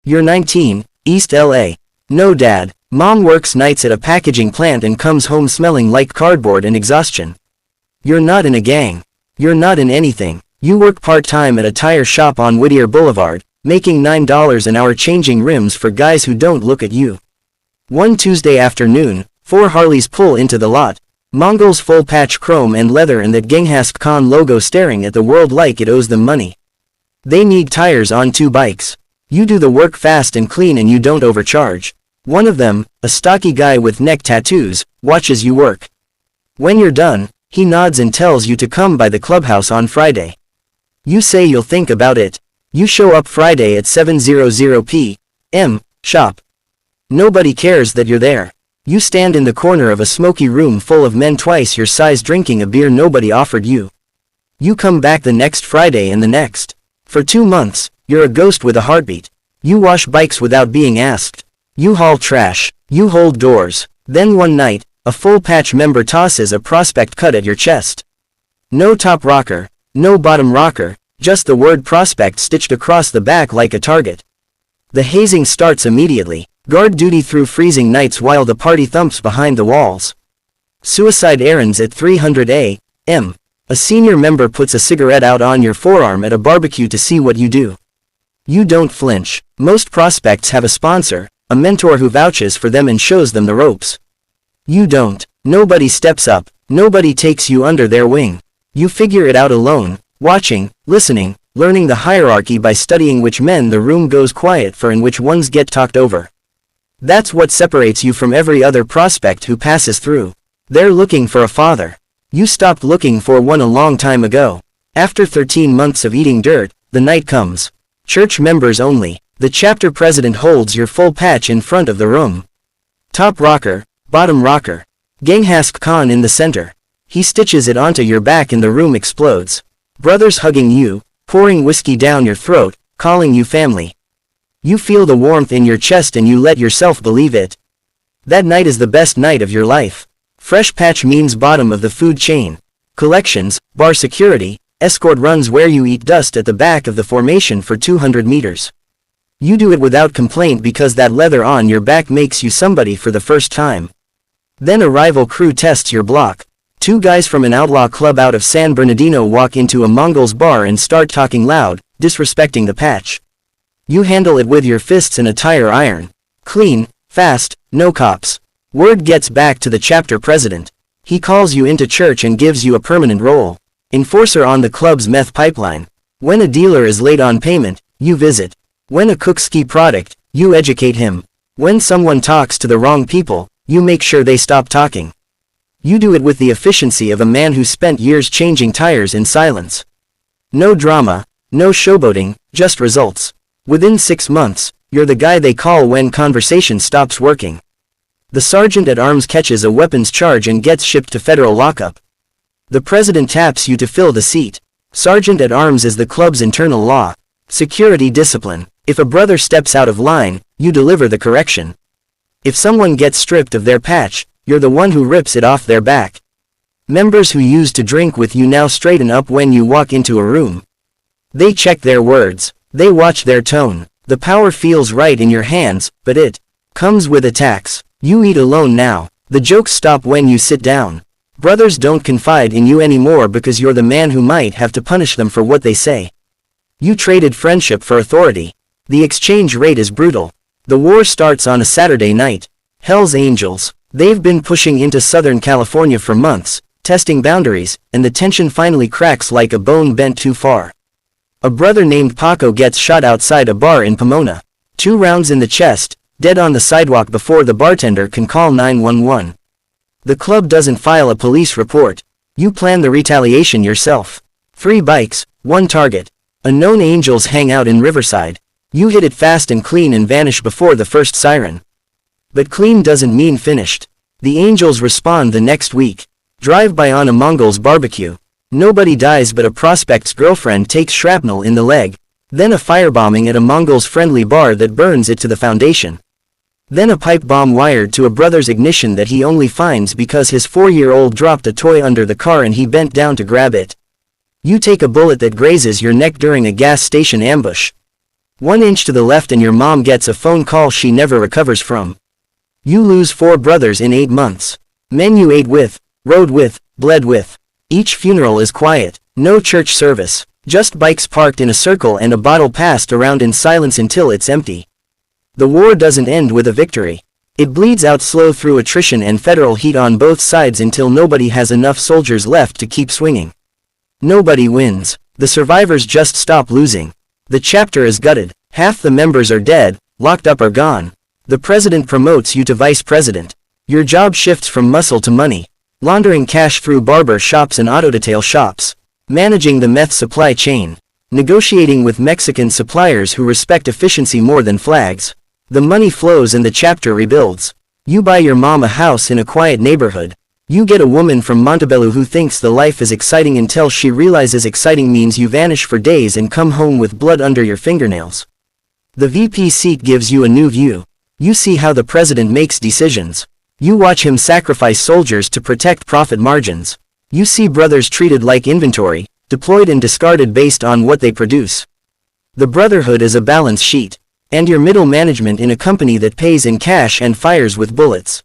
You're 19, East LA. No dad. Mom works nights at a packaging plant and comes home smelling like cardboard and exhaustion. You're not in a gang. You're not in anything. You work part-time at a tire shop on Whittier Boulevard, making $9 an hour changing rims for guys who don't look at you. One Tuesday afternoon, 4 Harleys pull into the lot. Mongols full patch chrome and leather and that Genghis Khan logo staring at the world like it owes them money. They need tires on 2 bikes. You do the work fast and clean and you don't overcharge. One of them, a stocky guy with neck tattoos, watches you work. When you're done, he nods and tells you to come by the clubhouse on Friday. You say you'll think about it. You show up Friday at 7:00 p.m. Shop. Nobody cares that you're there. You stand in the corner of a smoky room full of men twice your size drinking a beer nobody offered you. You come back the next Friday and the next. For 2 months, you're a ghost with a heartbeat. You wash bikes without being asked. You haul trash. You hold doors. Then one night, a full patch member tosses a prospect cut at your chest. No top rocker, no bottom rocker, just the word prospect stitched across the back like a target. The hazing starts immediately. Guard duty through freezing nights while the party thumps behind the walls. Suicide errands at 300 a.m. A senior member puts a cigarette out on your forearm at a barbecue to see what you do. You don't flinch. Most prospects have a sponsor, a mentor who vouches for them and shows them the ropes. You don't. Nobody steps up. Nobody takes you under their wing. You figure it out alone, watching, listening, learning the hierarchy by studying which men the room goes quiet for and which ones get talked over. That's what separates you from every other prospect who passes through. They're looking for a father. You stopped looking for one a long time ago. After 13 months of eating dirt, the night comes. Church members only. The chapter president holds your full patch in front of the room. Top rocker, bottom rocker. Genghis Khan in the center. He stitches it onto your back and the room explodes. Brothers hugging you, pouring whiskey down your throat, calling you family. You feel the warmth in your chest and you let yourself believe it. That night is the best night of your life. Fresh patch means bottom of the food chain. Collections, bar security, escort runs where you eat dust at the back of the formation for 200 meters. You do it without complaint because that leather on your back makes you somebody for the first time. Then a rival crew tests your block. 2 guys from an outlaw club out of San Bernardino walk into a Mongols bar and start talking loud, disrespecting the patch. You handle it with your fists and a tire iron. Clean, fast, no cops. Word gets back to the chapter president. He calls you into church and gives you a permanent role. Enforcer on the club's meth pipeline. When a dealer is late on payment, you visit. When a cook ski product, you educate him. When someone talks to the wrong people, you make sure they stop talking. You do it with the efficiency of a man who spent years changing tires in silence. No drama, no showboating, just results. Within 6 months, you're the guy they call when conversation stops working. The sergeant at arms catches a weapons charge and gets shipped to federal lockup. The president taps you to fill the seat. Sergeant at arms is the club's internal law. Security discipline. If a brother steps out of line, you deliver the correction. If someone gets stripped of their patch, you're the one who rips it off their back. Members who used to drink with you now straighten up when you walk into a room. They check their words. They watch their tone. The power feels right in your hands, but it comes with a tax. You eat alone now. The jokes stop when you sit down. Brothers don't confide in you anymore because you're the man who might have to punish them for what they say. You traded friendship for authority. The exchange rate is brutal. The war starts on a Saturday night. Hell's Angels. They've been pushing into Southern California for months, testing boundaries, and the tension finally cracks like a bone bent too far. A brother named Paco gets shot outside a bar in Pomona. 2 rounds in the chest, dead on the sidewalk before the bartender can call 911. The club doesn't file a police report. You plan the retaliation yourself. 3 bikes, 1 target. Unknown angels hang out in Riverside. You hit it fast and clean and vanish before the first siren. But clean doesn't mean finished. The angels respond the next week. Drive by on a Mongols barbecue. Nobody dies but a prospect's girlfriend takes shrapnel in the leg. Then a firebombing at a Mongols friendly bar that burns it to the foundation. Then a pipe bomb wired to a brother's ignition that he only finds because his 4-year-old dropped a toy under the car and he bent down to grab it. You take a bullet that grazes your neck during a gas station ambush. 1 inch to the left and your mom gets a phone call she never recovers from. You lose 4 brothers in 8 months. Men you ate with, rode with, bled with. Each funeral is quiet, no church service, just bikes parked in a circle and a bottle passed around in silence until it's empty. The war doesn't end with a victory. It bleeds out slow through attrition and federal heat on both sides until nobody has enough soldiers left to keep swinging. Nobody wins. The survivors just stop losing. The chapter is gutted. Half the members are dead, locked up or gone. The president promotes you to vice president. Your job shifts from muscle to money. Laundering cash through barber shops and auto detail shops. Managing the meth supply chain. Negotiating with Mexican suppliers who respect efficiency more than flags. The money flows and the chapter rebuilds. You buy your mom a house in a quiet neighborhood. You get a woman from Montebello who thinks the life is exciting until she realizes exciting means you vanish for days and come home with blood under your fingernails. The VP seat gives you a new view. You see how the president makes decisions. You watch him sacrifice soldiers to protect profit margins. You see brothers treated like inventory, deployed and discarded based on what they produce. The brotherhood is a balance sheet. And your middle management in a company that pays in cash and fires with bullets.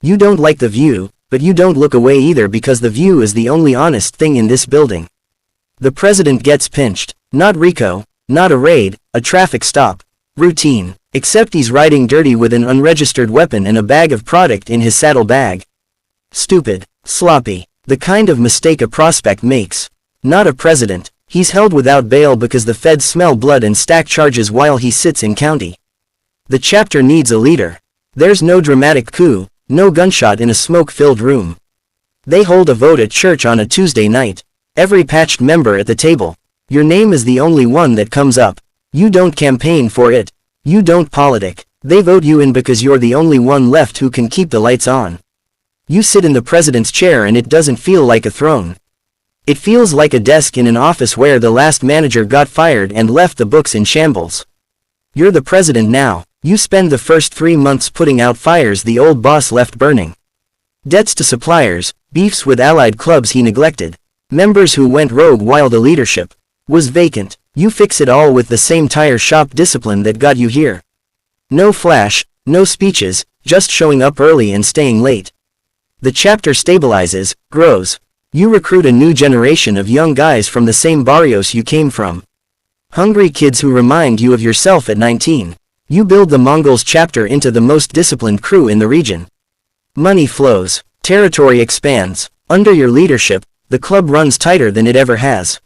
You don't like the view, but you don't look away either because the view is the only honest thing in this building. The president gets pinched. Not RICO, not a raid, a traffic stop. Routine. Except he's riding dirty with an unregistered weapon and a bag of product in his saddlebag. Stupid. Sloppy. The kind of mistake a prospect makes. Not a president. He's held without bail because the feds smell blood and stack charges while he sits in county. The chapter needs a leader. There's no dramatic coup, no gunshot in a smoke-filled room. They hold a vote at church on a Tuesday night. Every patched member at the table. Your name is the only one that comes up. You don't campaign for it. You don't politic. They vote you in because you're the only one left who can keep the lights on. You sit in the president's chair and it doesn't feel like a throne. It feels like a desk in an office where the last manager got fired and left the books in shambles. You're the president now. You spend the first 3 months putting out fires the old boss left burning. Debts to suppliers, beefs with allied clubs he neglected. Members who went rogue while the leadership was vacant. You fix it all with the same tire shop discipline that got you here. No flash, no speeches, just showing up early and staying late. The chapter stabilizes, grows. You recruit a new generation of young guys from the same barrios you came from. Hungry kids who remind you of yourself at 19. You build the Mongols chapter into the most disciplined crew in the region. Money flows. Territory expands. Under your leadership, the club runs tighter than it ever has.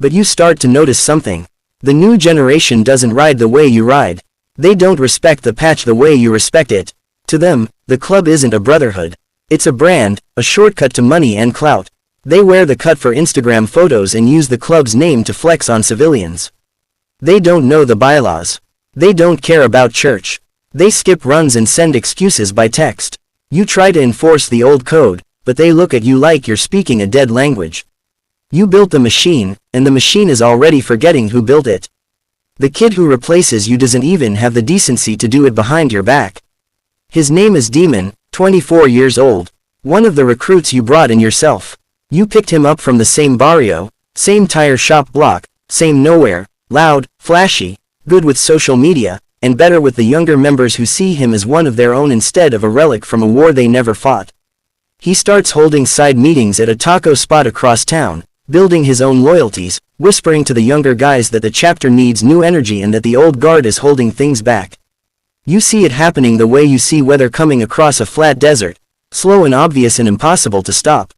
But you start to notice something. The new generation doesn't ride the way you ride. They don't respect the patch the way you respect it. To them, the club isn't a brotherhood. It's a brand, a shortcut to money and clout. They wear the cut for Instagram photos and use the club's name to flex on civilians. They don't know the bylaws. They don't care about church. They skip runs and send excuses by text. You try to enforce the old code, but they look at you like you're speaking a dead language. You built the machine, and the machine is already forgetting who built it. The kid who replaces you doesn't even have the decency to do it behind your back. His name is Demon, 24 years old. One of the recruits you brought in yourself. You picked him up from the same barrio, same tire shop block, same nowhere, loud, flashy, good with social media, and better with the younger members who see him as one of their own instead of a relic from a war they never fought. He starts holding side meetings at a taco spot across town, building his own loyalties, whispering to the younger guys that the chapter needs new energy and that the old guard is holding things back. You see it happening the way you see weather coming across a flat desert, slow and obvious and impossible to stop.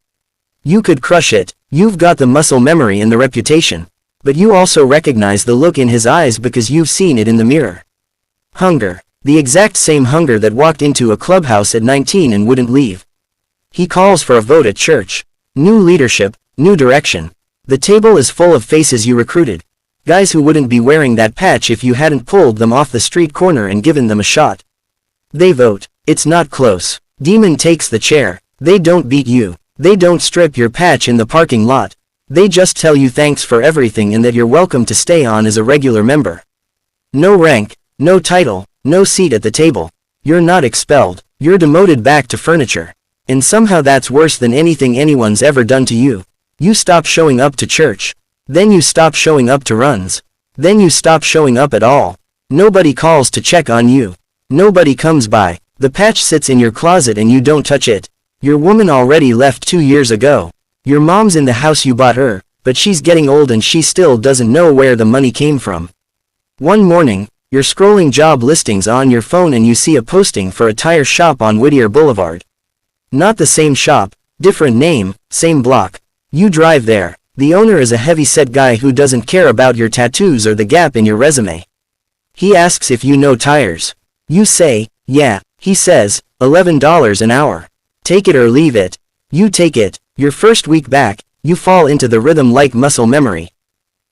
You could crush it, you've got the muscle memory and the reputation. But you also recognize the look in his eyes because you've seen it in the mirror. Hunger. The exact same hunger that walked into a clubhouse at 19 and wouldn't leave. He calls for a vote at church. New leadership, new direction. The table is full of faces you recruited. Guys who wouldn't be wearing that patch if you hadn't pulled them off the street corner and given them a shot. They vote. It's not close. Demon takes the chair. They don't beat you. They don't strip your patch in the parking lot. They just tell you thanks for everything and that you're welcome to stay on as a regular member. No rank, no title, no seat at the table. You're not expelled. You're demoted back to furniture. And somehow that's worse than anything anyone's ever done to you. You stop showing up to church. Then you stop showing up to runs. Then you stop showing up at all. Nobody calls to check on you. Nobody comes by. The patch sits in your closet and you don't touch it. Your woman already left 2 years ago. Your mom's in the house you bought her, but she's getting old and she still doesn't know where the money came from. One morning, you're scrolling job listings on your phone and you see a posting for a tire shop on Whittier Boulevard. Not the same shop, different name, same block. You drive there. The owner is a heavy-set guy who doesn't care about your tattoos or the gap in your resume. He asks if you know tires. You say, yeah. He says, $11 an hour. Take it or leave it. You take it. Your first week back, you fall into the rhythm like muscle memory.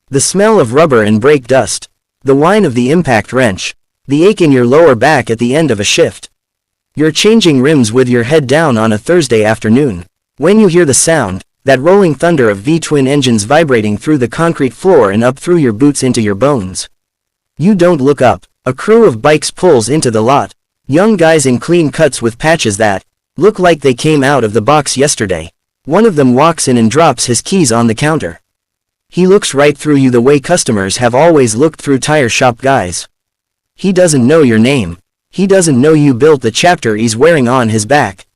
The smell of rubber and brake dust. The whine of the impact wrench. The ache in your lower back at the end of a shift. You're changing rims with your head down on a Thursday afternoon. When you hear the sound, that rolling thunder of V-twin engines vibrating through the concrete floor and up through your boots into your bones. You don't look up. A crew of bikes pulls into the lot. Young guys in clean cuts with patches that look like they came out of the box yesterday. One of them walks in and drops his keys on the counter. He looks right through you the way customers have always looked through tire shop guys. He doesn't know your name. He doesn't know you built the chapter he's wearing on his back.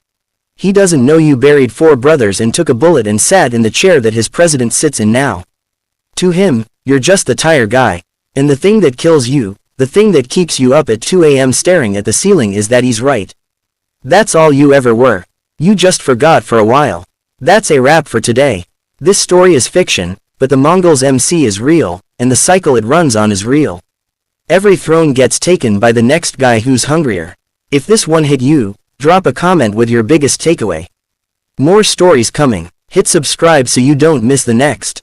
He doesn't know you buried 4 brothers and took a bullet and sat in the chair that his president sits in now. To him, you're just the tire guy. And the thing that kills you, the thing that keeps you up at 2 a.m. staring at the ceiling is that he's right. That's all you ever were. You just forgot for a while. That's a wrap for today. This story is fiction, but the Mongols MC is real, and the cycle it runs on is real. Every throne gets taken by the next guy who's hungrier. If this one hit you, drop a comment with your biggest takeaway. More stories coming. Hit subscribe so you don't miss the next.